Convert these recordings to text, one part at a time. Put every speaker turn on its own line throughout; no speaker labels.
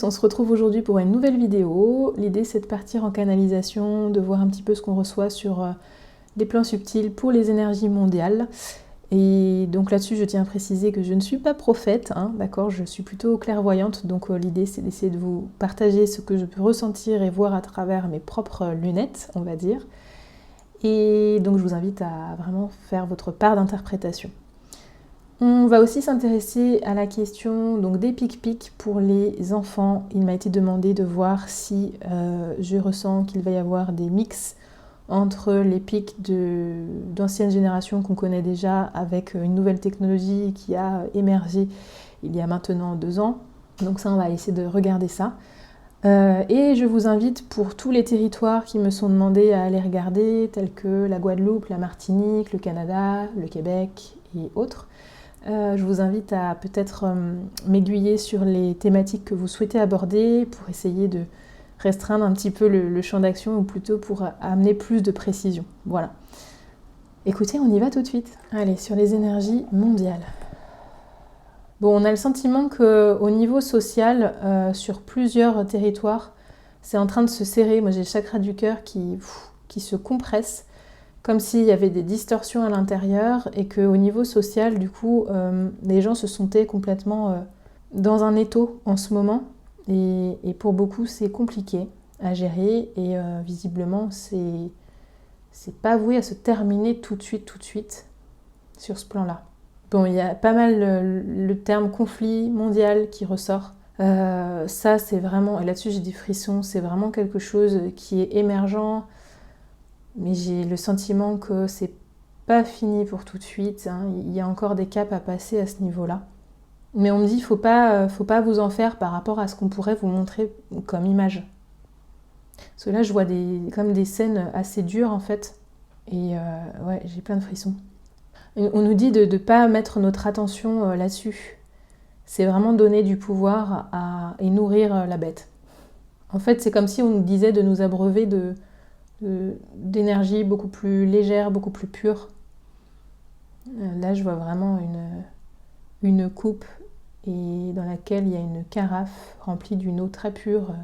On se retrouve aujourd'hui pour une nouvelle vidéo. L'idée c'est de partir en canalisation, de voir un petit peu ce qu'on reçoit sur les plans subtils pour les énergies mondiales. Et donc là-dessus je tiens à préciser que je ne suis pas prophète, hein, d'accord, je suis plutôt clairvoyante, donc l'idée c'est d'essayer de vous partager ce que je peux ressentir et voir à travers mes propres lunettes, on va dire. Et donc je vous invite à vraiment faire votre part d'interprétation. On va aussi s'intéresser à la question donc, des pic-pics pour les enfants. Il m'a été demandé de voir si je ressens qu'il va y avoir des mix entre les pics d'anciennes générations qu'on connaît déjà avec une nouvelle technologie qui a émergé il y a maintenant 2 ans. Donc ça, on va essayer de regarder ça. Et je vous invite pour tous les territoires qui me sont demandés à aller regarder, tels que la Guadeloupe, la Martinique, le Canada, le Québec et autres. Je vous invite à peut-être m'aiguiller sur les thématiques que vous souhaitez aborder pour essayer de restreindre un petit peu le champ d'action ou plutôt pour amener plus de précision. Voilà. Écoutez, on y va tout de suite. Allez, sur les énergies mondiales. Bon, on a le sentiment qu'au niveau social, sur plusieurs territoires, c'est en train de se serrer. Moi, j'ai le chakra du cœur qui se compresse, comme s'il y avait des distorsions à l'intérieur et qu'au niveau social, du coup, les gens se sentaient complètement dans un étau en ce moment. Et pour beaucoup, c'est compliqué à gérer et visiblement, c'est pas voué à se terminer tout de suite sur ce plan-là. Bon, il y a pas mal le terme conflit mondial qui ressort. Ça, c'est vraiment, et là-dessus j'ai des frissons, c'est vraiment quelque chose qui est émergent. Mais j'ai le sentiment que c'est pas fini pour tout de suite, hein. Il y a encore des caps à passer à ce niveau-là. Mais on me dit faut pas vous en faire par rapport à ce qu'on pourrait vous montrer comme image. Parce que là je vois comme des scènes assez dures en fait. Et ouais, j'ai plein de frissons. On nous dit de ne pas mettre notre attention là-dessus. C'est vraiment donner du pouvoir et nourrir la bête. En fait, c'est comme si on nous disait de nous abreuver d'énergie beaucoup plus légère, beaucoup plus pure. Là, je vois vraiment une coupe et dans laquelle il y a une carafe remplie d'une eau très pure,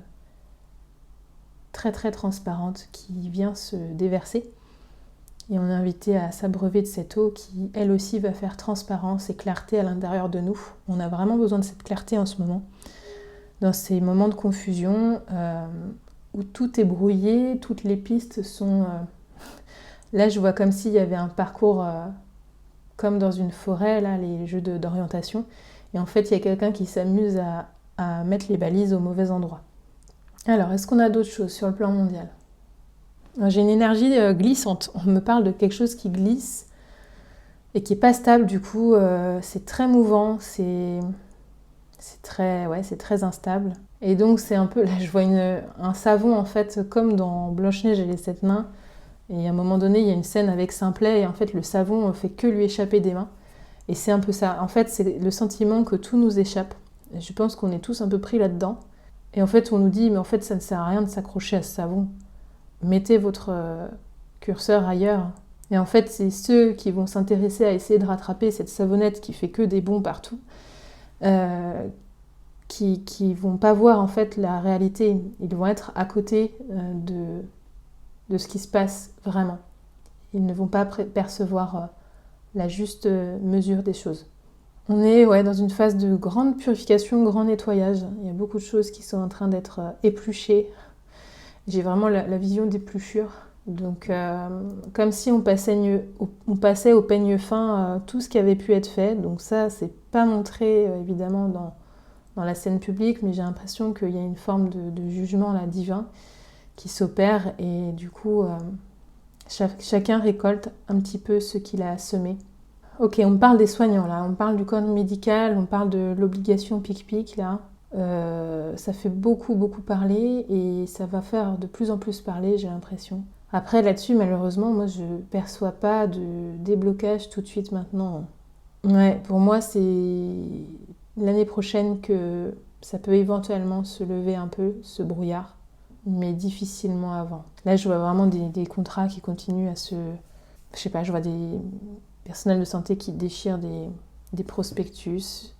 très très transparente, qui vient se déverser. Et on est invité à s'abreuver de cette eau qui, elle aussi, va faire transparence et clarté à l'intérieur de nous. On a vraiment besoin de cette clarté en ce moment. Dans ces moments de confusion, où tout est brouillé, toutes les pistes sont... Là, je vois comme s'il y avait un parcours comme dans une forêt, là, les jeux d'orientation. Et en fait, il y a quelqu'un qui s'amuse à mettre les balises au mauvais endroit. Alors, est-ce qu'on a d'autres choses sur le plan mondial ? J'ai une énergie glissante. On me parle de quelque chose qui glisse et qui n'est pas stable. Du coup, c'est très mouvant, c'est très instable. Et donc c'est un peu, là je vois un savon en fait, comme dans Blanche-Neige et les 7 nains. Et à un moment donné, il y a une scène avec Simplet et en fait le savon fait que lui échapper des mains. Et c'est un peu ça. En fait, c'est le sentiment que tout nous échappe. Et je pense qu'on est tous un peu pris là-dedans. Et en fait, on nous dit, mais en fait, ça ne sert à rien de s'accrocher à ce savon. Mettez votre curseur ailleurs. Et en fait, c'est ceux qui vont s'intéresser à essayer de rattraper cette savonnette qui fait que des bonds partout. Qui vont pas voir en fait la réalité, ils vont être à côté de ce qui se passe vraiment. Ils ne vont pas percevoir la juste mesure des choses. On est dans une phase de grande purification, grand nettoyage. Il y a beaucoup de choses qui sont en train d'être épluchées. J'ai vraiment la vision d'épluchure. Donc comme si on passait au peigne fin tout ce qui avait pu être fait. Donc ça, c'est pas montré évidemment dans la scène publique, mais j'ai l'impression qu'il y a une forme de jugement là, divin qui s'opère et du coup, chacun récolte un petit peu ce qu'il a semé. Ok, on parle des soignants là, on parle du corps médical, on parle de l'obligation pic-pic là. Ça fait beaucoup parler et ça va faire de plus en plus parler, j'ai l'impression. Après là-dessus, malheureusement, moi je perçois pas de déblocage tout de suite maintenant. Ouais, pour moi c'est l'année prochaine que ça peut éventuellement se lever un peu, ce brouillard, mais difficilement avant. Là, je vois vraiment des contrats qui continuent à se... Je sais pas, je vois des personnels de santé qui déchirent des prospectus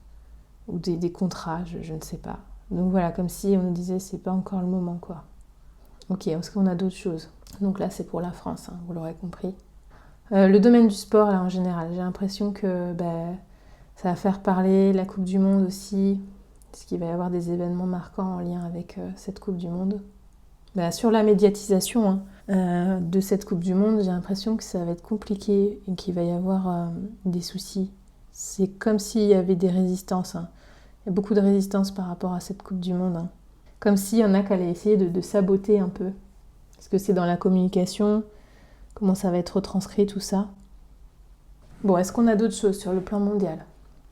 ou des contrats, je ne sais pas. Donc voilà, comme si on nous disait c'est pas encore le moment quoi. Ok, est-ce qu'on a d'autres choses? Donc là c'est pour la France, hein, vous l'aurez compris. Le domaine du sport là en général, j'ai l'impression que ça va faire parler la Coupe du Monde aussi, parce qu'il va y avoir des événements marquants en lien avec cette Coupe du Monde. Sur la médiatisation de cette Coupe du Monde, j'ai l'impression que ça va être compliqué et qu'il va y avoir des soucis. C'est comme s'il y avait des résistances. Hein. Il y a beaucoup de résistance par rapport à cette Coupe du Monde. Hein. Comme s'il y en a qui allaient essayer de saboter un peu. Est-ce que c'est dans la communication? Comment ça va être retranscrit tout ça? Bon, est-ce qu'on a d'autres choses sur le plan mondial?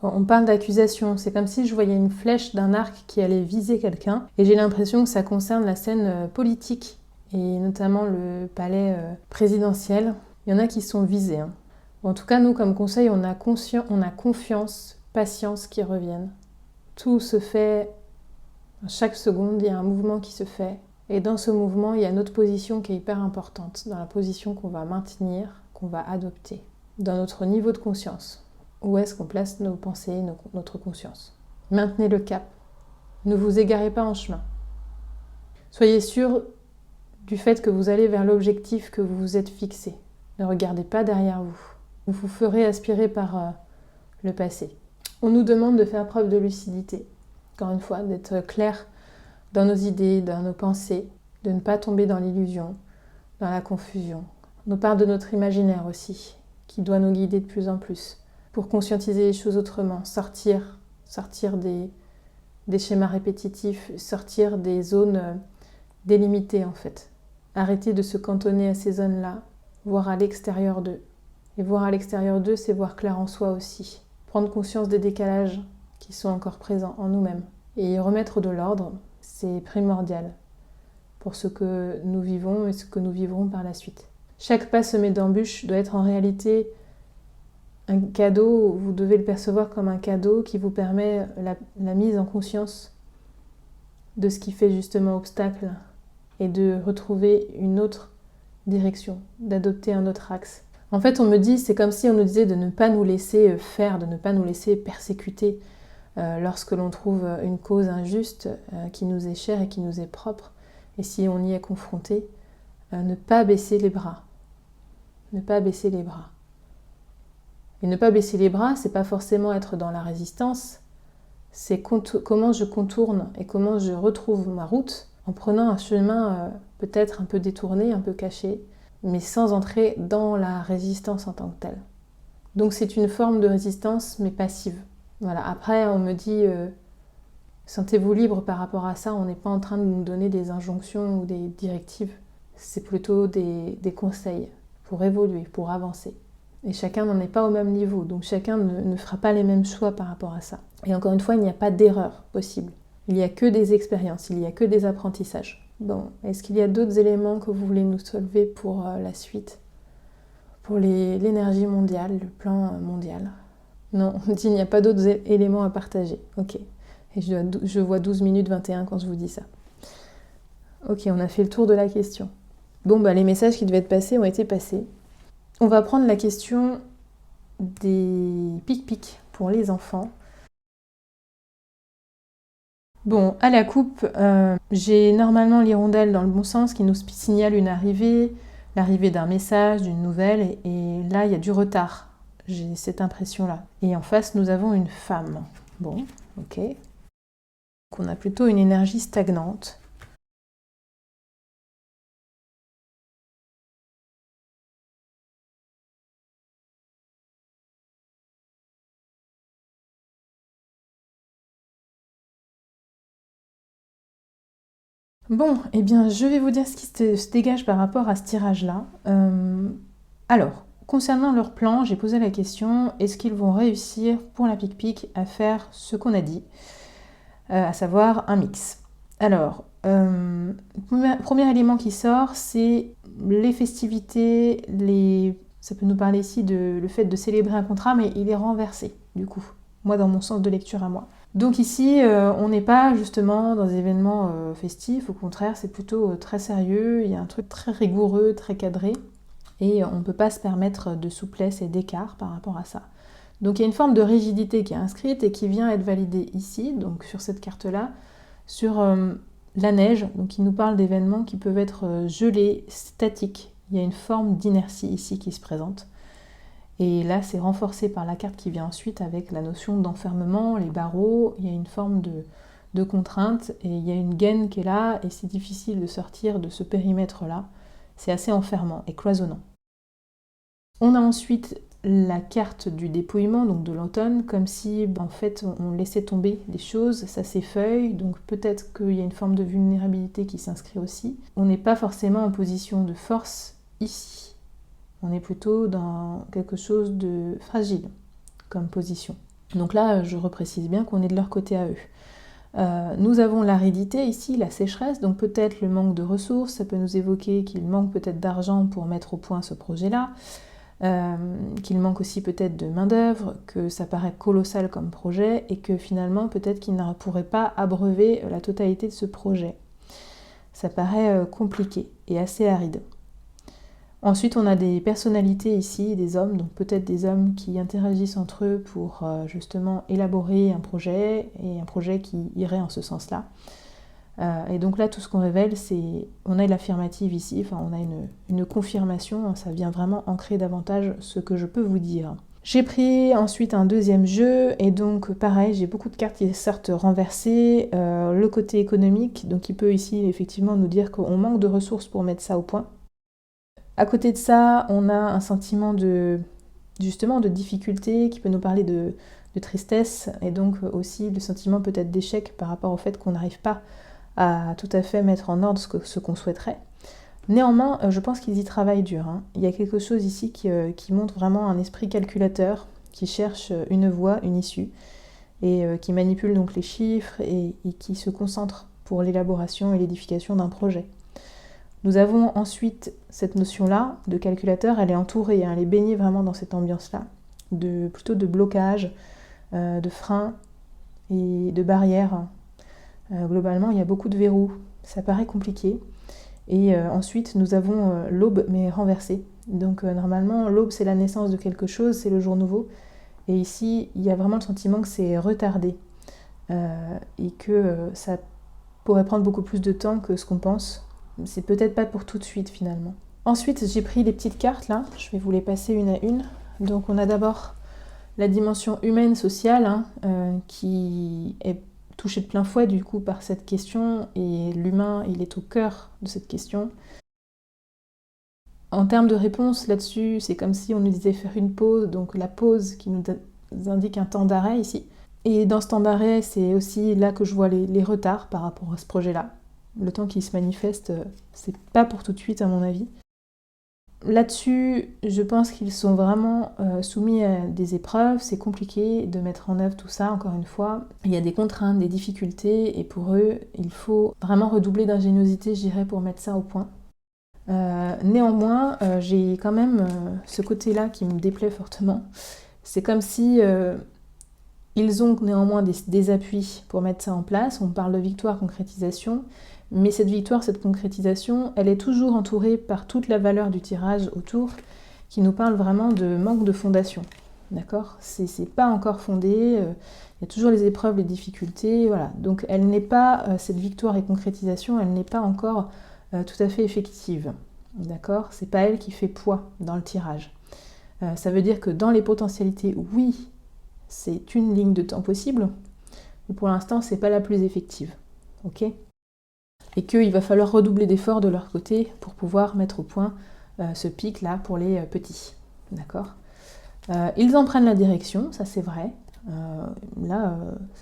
Bon, on parle d'accusation, c'est comme si je voyais une flèche d'un arc qui allait viser quelqu'un, et j'ai l'impression que ça concerne la scène politique, et notamment le palais présidentiel. Il y en a qui sont visés. Hein. Bon, en tout cas, nous, comme conseil, on a confiance, patience qui reviennent. Tout se fait, chaque seconde, il y a un mouvement qui se fait, et dans ce mouvement, il y a notre position qui est hyper importante, dans la position qu'on va maintenir, qu'on va adopter, dans notre niveau de conscience. Où est-ce qu'on place nos pensées, notre conscience? Maintenez le cap. Ne vous égarez pas en chemin. Soyez sûr du fait que vous allez vers l'objectif que vous vous êtes fixé. Ne regardez pas derrière vous. Vous vous ferez aspirer par le passé. On nous demande de faire preuve de lucidité. Encore une fois, d'être clair dans nos idées, dans nos pensées, de ne pas tomber dans l'illusion, dans la confusion. On nous parle de notre imaginaire aussi, qui doit nous guider de plus en plus. Pour conscientiser les choses autrement, sortir des schémas répétitifs, sortir des zones délimitées en fait. Arrêter de se cantonner à ces zones-là, voir à l'extérieur d'eux. Et voir à l'extérieur d'eux, c'est voir clair en soi aussi. Prendre conscience des décalages qui sont encore présents en nous-mêmes. Et y remettre de l'ordre, c'est primordial pour ce que nous vivons et ce que nous vivrons par la suite. Chaque pas semé d'embûches doit être en réalité un cadeau, vous devez le percevoir comme un cadeau qui vous permet la mise en conscience de ce qui fait justement obstacle et de retrouver une autre direction, d'adopter un autre axe. En fait, on me dit, c'est comme si on nous disait de ne pas nous laisser faire, de ne pas nous laisser persécuter lorsque l'on trouve une cause injuste qui nous est chère et qui nous est propre. Et si on y est confronté, ne pas baisser les bras. Ne pas baisser les bras. Et ne pas baisser les bras, c'est pas forcément être dans la résistance, c'est comment je contourne et comment je retrouve ma route en prenant un chemin peut-être un peu détourné, un peu caché, mais sans entrer dans la résistance en tant que telle. Donc c'est une forme de résistance, mais passive. Voilà. Après, on me dit, sentez-vous libre par rapport à ça, on n'est pas en train de nous donner des injonctions ou des directives, c'est plutôt des conseils pour évoluer, pour avancer. Et chacun n'en est pas au même niveau, donc chacun ne fera pas les mêmes choix par rapport à ça. Et encore une fois, il n'y a pas d'erreur possible. Il n'y a que des expériences, il n'y a que des apprentissages. Bon, est-ce qu'il y a d'autres éléments que vous voulez nous soulever pour la suite? Pour l'énergie mondiale, le plan mondial? Non, on dit il n'y a pas d'autres éléments à partager. Ok. Et je vois 12 minutes 21 quand je vous dis ça. Ok, on a fait le tour de la question. Bon, les messages qui devaient être passés ont été passés. On va prendre la question des pic-pic pour les enfants. Bon, à la coupe, j'ai normalement l'hirondelle dans le bon sens qui nous signale une arrivée, l'arrivée d'un message, d'une nouvelle, et là, il y a du retard. J'ai cette impression-là. Et en face, nous avons une femme. Bon, ok. Donc, on a plutôt une énergie stagnante. Bon, eh bien, je vais vous dire ce qui se dégage par rapport à ce tirage-là. Alors, concernant leur plan, j'ai posé la question, est-ce qu'ils vont réussir pour la pic-pic à faire ce qu'on a dit, à savoir un mix? Alors, premier élément qui sort, c'est les festivités, ça peut nous parler ici de le fait de célébrer un contrat, mais il est renversé, du coup, moi dans mon sens de lecture à moi. Donc ici, on n'est pas justement dans des événements festifs, au contraire, c'est plutôt très sérieux, il y a un truc très rigoureux, très cadré, et on ne peut pas se permettre de souplesse et d'écart par rapport à ça. Donc il y a une forme de rigidité qui est inscrite et qui vient être validée ici, donc sur cette carte-là, Sur la neige, donc il nous parle d'événements qui peuvent être gelés, statiques. Il y a une forme d'inertie ici qui se présente. Et là, c'est renforcé par la carte qui vient ensuite avec la notion d'enfermement, les barreaux. Il y a une forme de contrainte et il y a une gaine qui est là et c'est difficile de sortir de ce périmètre-là. C'est assez enfermant et cloisonnant. On a ensuite la carte du dépouillement, donc de l'automne, comme si en fait on laissait tomber des choses, ça s'effeuille, donc peut-être qu'il y a une forme de vulnérabilité qui s'inscrit aussi. On n'est pas forcément en position de force ici, on est plutôt dans quelque chose de fragile comme position. Donc là, je reprécise bien qu'on est de leur côté à eux. Nous avons l'aridité ici, la sécheresse, donc peut-être le manque de ressources, ça peut nous évoquer qu'il manque peut-être d'argent pour mettre au point ce projet-là, qu'il manque aussi peut-être de main-d'œuvre, que ça paraît colossal comme projet et que finalement peut-être qu'il ne pourrait pas abreuver la totalité de ce projet. Ça paraît compliqué et assez aride. Ensuite, on a des personnalités ici, des hommes, donc peut-être des hommes qui interagissent entre eux pour justement élaborer un projet et un projet qui irait en ce sens-là. Et donc là, tout ce qu'on révèle, c'est on a l'affirmative ici, enfin on a une confirmation, ça vient vraiment ancrer davantage ce que je peux vous dire. J'ai pris ensuite un deuxième jeu, et donc pareil, j'ai beaucoup de cartes qui sortent renversées. Le côté économique, donc il peut ici effectivement nous dire qu'on manque de ressources pour mettre ça au point. À côté de ça, on a un sentiment justement de difficulté qui peut nous parler de tristesse, et donc aussi le sentiment peut-être d'échec par rapport au fait qu'on n'arrive pas à tout à fait mettre en ordre ce qu'on souhaiterait. Néanmoins, je pense qu'ils y travaillent dur. Il y a quelque chose ici qui montre vraiment un esprit calculateur, qui cherche une voie, une issue, et qui manipule donc les chiffres et qui se concentre pour l'élaboration et l'édification d'un projet. Nous avons ensuite cette notion-là de calculateur, elle est entourée, elle est baignée vraiment dans cette ambiance-là, plutôt de blocage, de freins et de barrières. Globalement, il y a beaucoup de verrous, ça paraît compliqué. Et ensuite, nous avons l'aube, mais renversée. Donc normalement, l'aube, c'est la naissance de quelque chose, c'est le jour nouveau. Et ici, il y a vraiment le sentiment que c'est retardé et que ça pourrait prendre beaucoup plus de temps que ce qu'on pense. C'est peut-être pas pour tout de suite, finalement. Ensuite, j'ai pris les petites cartes, là. Je vais vous les passer une à une. Donc on a d'abord la dimension humaine, sociale, qui est touché de plein fouet du coup par cette question, et l'humain il est au cœur de cette question. En termes de réponse là-dessus, c'est comme si on nous disait faire une pause, donc la pause qui nous indique un temps d'arrêt ici. Et dans ce temps d'arrêt, c'est aussi là que je vois les retards par rapport à ce projet-là. Le temps qui se manifeste, c'est pas pour tout de suite à mon avis. Là-dessus, je pense qu'ils sont vraiment soumis à des épreuves, c'est compliqué de mettre en œuvre tout ça, encore une fois. Il y a des contraintes, des difficultés, et pour eux, il faut vraiment redoubler d'ingéniosité, je dirais, pour mettre ça au point. Néanmoins, j'ai quand même ce côté-là qui me déplaît fortement. C'est comme si ils ont néanmoins des appuis pour mettre ça en place. On parle de victoire, concrétisation. Mais cette victoire, cette concrétisation, elle est toujours entourée par toute la valeur du tirage autour, qui nous parle vraiment de manque de fondation. D'accord ? C'est pas encore fondé, il y a toujours les épreuves, les difficultés, voilà. Donc elle n'est pas, cette victoire et concrétisation, elle n'est pas encore tout à fait effective. D'accord ? C'est pas elle qui fait poids dans le tirage. Ça veut dire que dans les potentialités, oui, c'est une ligne de temps possible, mais pour l'instant, c'est pas la plus effective. Ok ? Et qu'il va falloir redoubler d'efforts de leur côté pour pouvoir mettre au point ce pic-là pour les petits. D'accord ? Ils en prennent la direction, ça c'est vrai. Là,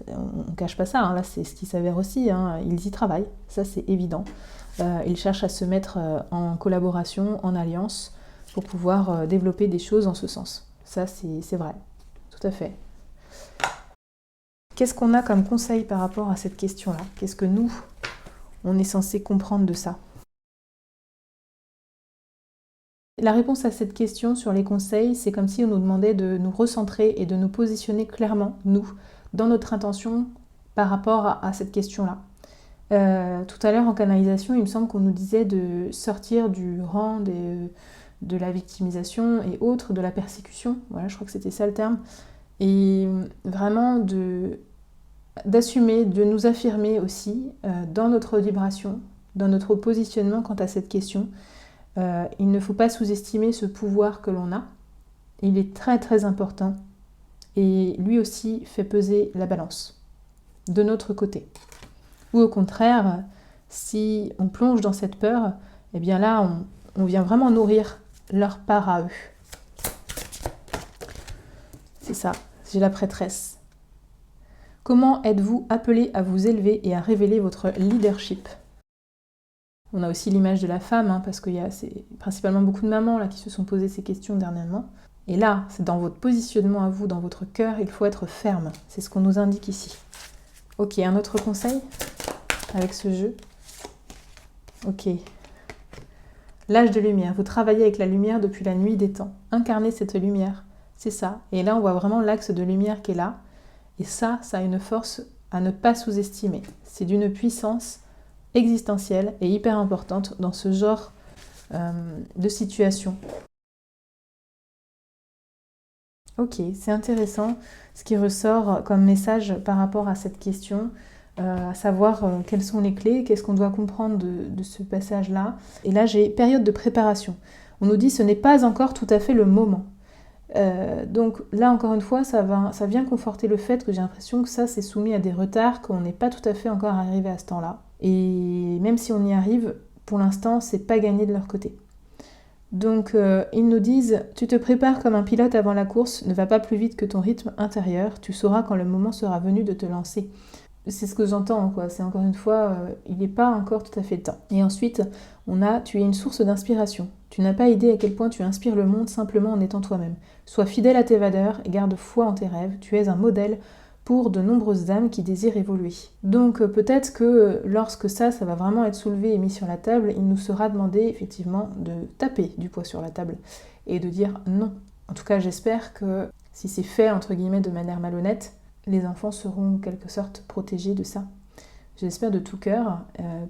on ne cache pas ça, là c'est ce qui s'avère aussi, ils y travaillent, ça c'est évident. Ils cherchent à se mettre en collaboration, en alliance, pour pouvoir développer des choses en ce sens. Ça c'est vrai, tout à fait. Qu'est-ce qu'on a comme conseil par rapport à cette question-là ? Qu'est-ce que nous, on est censé comprendre de ça ? La réponse à cette question sur les conseils, c'est comme si on nous demandait de nous recentrer et de nous positionner clairement, nous, dans notre intention par rapport à cette question-là. Tout à l'heure en canalisation, il me semble qu'on nous disait de sortir du rang de la victimisation et autres, de la persécution, voilà, je crois que c'était ça le terme, et vraiment d'assumer, de nous affirmer aussi dans notre vibration, dans notre positionnement quant à cette question. Il ne faut pas sous-estimer ce pouvoir que l'on a. Il est très très important et lui aussi fait peser la balance de notre côté. Ou au contraire, si on plonge dans cette peur, eh bien là, on vient vraiment nourrir leur part à eux. C'est ça, j'ai la prêtresse. Comment êtes-vous appelé à vous élever et à révéler votre leadership? On a aussi l'image de la femme, parce qu'il y a principalement beaucoup de mamans là, qui se sont posées ces questions dernièrement. Et là, c'est dans votre positionnement à vous, dans votre cœur, il faut être ferme. C'est ce qu'on nous indique ici. Ok, un autre conseil avec ce jeu. Ok. L'âge de lumière. Vous travaillez avec la lumière depuis la nuit des temps. Incarnez cette lumière. C'est ça. Et là, on voit vraiment l'axe de lumière qui est là. Et ça a une force à ne pas sous-estimer. C'est d'une puissance existentielle et hyper importante dans ce genre de situation. Ok, c'est intéressant ce qui ressort comme message par rapport à cette question, à savoir quelles sont les clés, qu'est-ce qu'on doit comprendre de ce passage-là. Et là, j'ai période de préparation. On nous dit ce n'est pas encore tout à fait le moment. Donc là, encore une fois, ça vient conforter le fait que j'ai l'impression que ça, c'est soumis à des retards, qu'on n'est pas tout à fait encore arrivé à ce temps-là. Et même si on y arrive, pour l'instant, c'est pas gagné de leur côté. Donc ils nous disent « Tu te prépares comme un pilote avant la course, ne va pas plus vite que ton rythme intérieur, tu sauras quand le moment sera venu de te lancer. » C'est ce que j'entends, quoi. C'est encore une fois, il n'est pas encore tout à fait le temps. Et ensuite, on a « Tu es une source d'inspiration. Tu n'as pas idée à quel point tu inspires le monde simplement en étant toi-même. Sois fidèle à tes valeurs et garde foi en tes rêves. Tu es un modèle pour de nombreuses âmes qui désirent évoluer. » Donc peut-être que lorsque ça va vraiment être soulevé et mis sur la table, il nous sera demandé effectivement de taper du poing sur la table et de dire non. En tout cas, j'espère que si c'est fait entre guillemets de manière malhonnête, les enfants seront en quelque sorte protégés de ça. J'espère de tout cœur,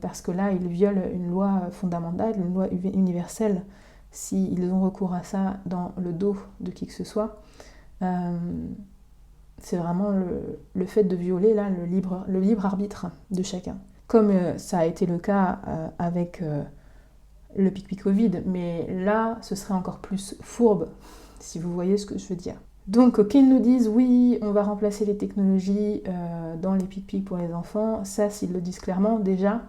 parce que là, ils violent une loi fondamentale, une loi universelle, s'ils ont recours à ça dans le dos de qui que ce soit. C'est vraiment le fait de violer là, le libre arbitre de chacun. Comme ça a été le cas avec le pic-pic Covid, mais là, ce serait encore plus fourbe, si vous voyez ce que je veux dire. Donc qu'ils nous disent oui, on va remplacer les technologies dans les pic-pic pour les enfants, ça s'ils le disent clairement, déjà,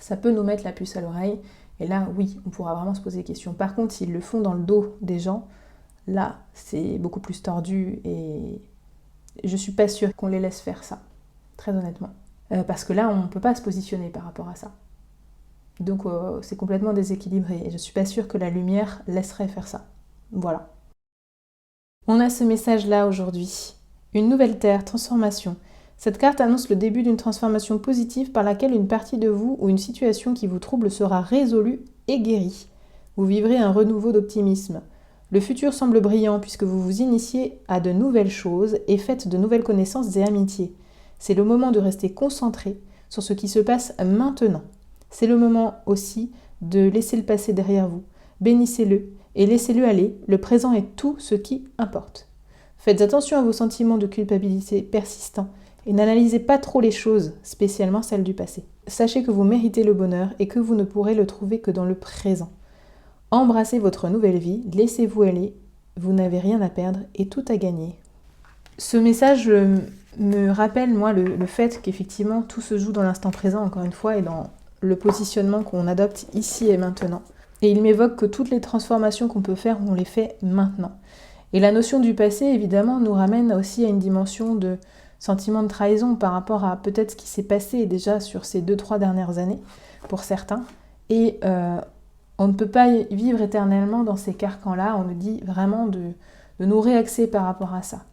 ça peut nous mettre la puce à l'oreille, et là oui, on pourra vraiment se poser des questions. Par contre, s'ils le font dans le dos des gens, là, c'est beaucoup plus tordu, et je suis pas sûre qu'on les laisse faire ça, très honnêtement. Parce que là, on ne peut pas se positionner par rapport à ça. Donc c'est complètement déséquilibré, et je suis pas sûre que la lumière laisserait faire ça. Voilà. On a ce message-là aujourd'hui. Une nouvelle terre, transformation. Cette carte annonce le début d'une transformation positive par laquelle une partie de vous ou une situation qui vous trouble sera résolue et guérie. Vous vivrez un renouveau d'optimisme. Le futur semble brillant puisque vous vous initiez à de nouvelles choses et faites de nouvelles connaissances et amitiés. C'est le moment de rester concentré sur ce qui se passe maintenant. C'est le moment aussi de laisser le passé derrière vous. Bénissez-le et laissez-le aller, le présent est tout ce qui importe. Faites attention à vos sentiments de culpabilité persistants et n'analysez pas trop les choses, spécialement celles du passé. Sachez que vous méritez le bonheur et que vous ne pourrez le trouver que dans le présent. Embrassez votre nouvelle vie, laissez-vous aller, vous n'avez rien à perdre et tout à gagner. Ce message me rappelle, moi, le fait qu'effectivement tout se joue dans l'instant présent, encore une fois, et dans le positionnement qu'on adopte ici et maintenant. Et il m'évoque que toutes les transformations qu'on peut faire, on les fait maintenant. Et la notion du passé, évidemment, nous ramène aussi à une dimension de sentiment de trahison par rapport à peut-être ce qui s'est passé déjà sur ces 2-3 dernières années, pour certains. Et on ne peut pas vivre éternellement dans ces carcans-là, on nous dit vraiment de nous réaxer par rapport à ça.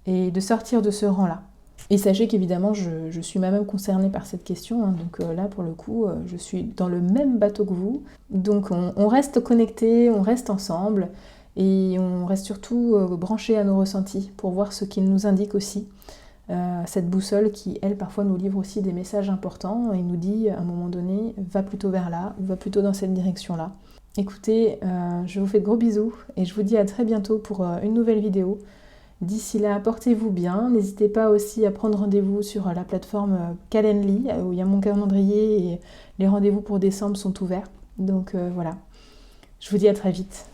Et de sortir de ce rang-là. Et sachez qu'évidemment, je suis moi-même concernée par cette question, donc là, pour le coup, je suis dans le même bateau que vous. Donc on reste connectés, on reste ensemble, et on reste surtout branchés à nos ressentis pour voir ce qu'ils nous indiquent aussi. Cette boussole qui, elle, parfois nous livre aussi des messages importants et nous dit, à un moment donné, va plutôt vers là, ou va plutôt dans cette direction-là. Écoutez, je vous fais de gros bisous, et je vous dis à très bientôt pour une nouvelle vidéo. D'ici là, portez-vous bien. N'hésitez pas aussi à prendre rendez-vous sur la plateforme Calendly, où il y a mon calendrier et les rendez-vous pour décembre sont ouverts. Donc voilà, je vous dis à très vite.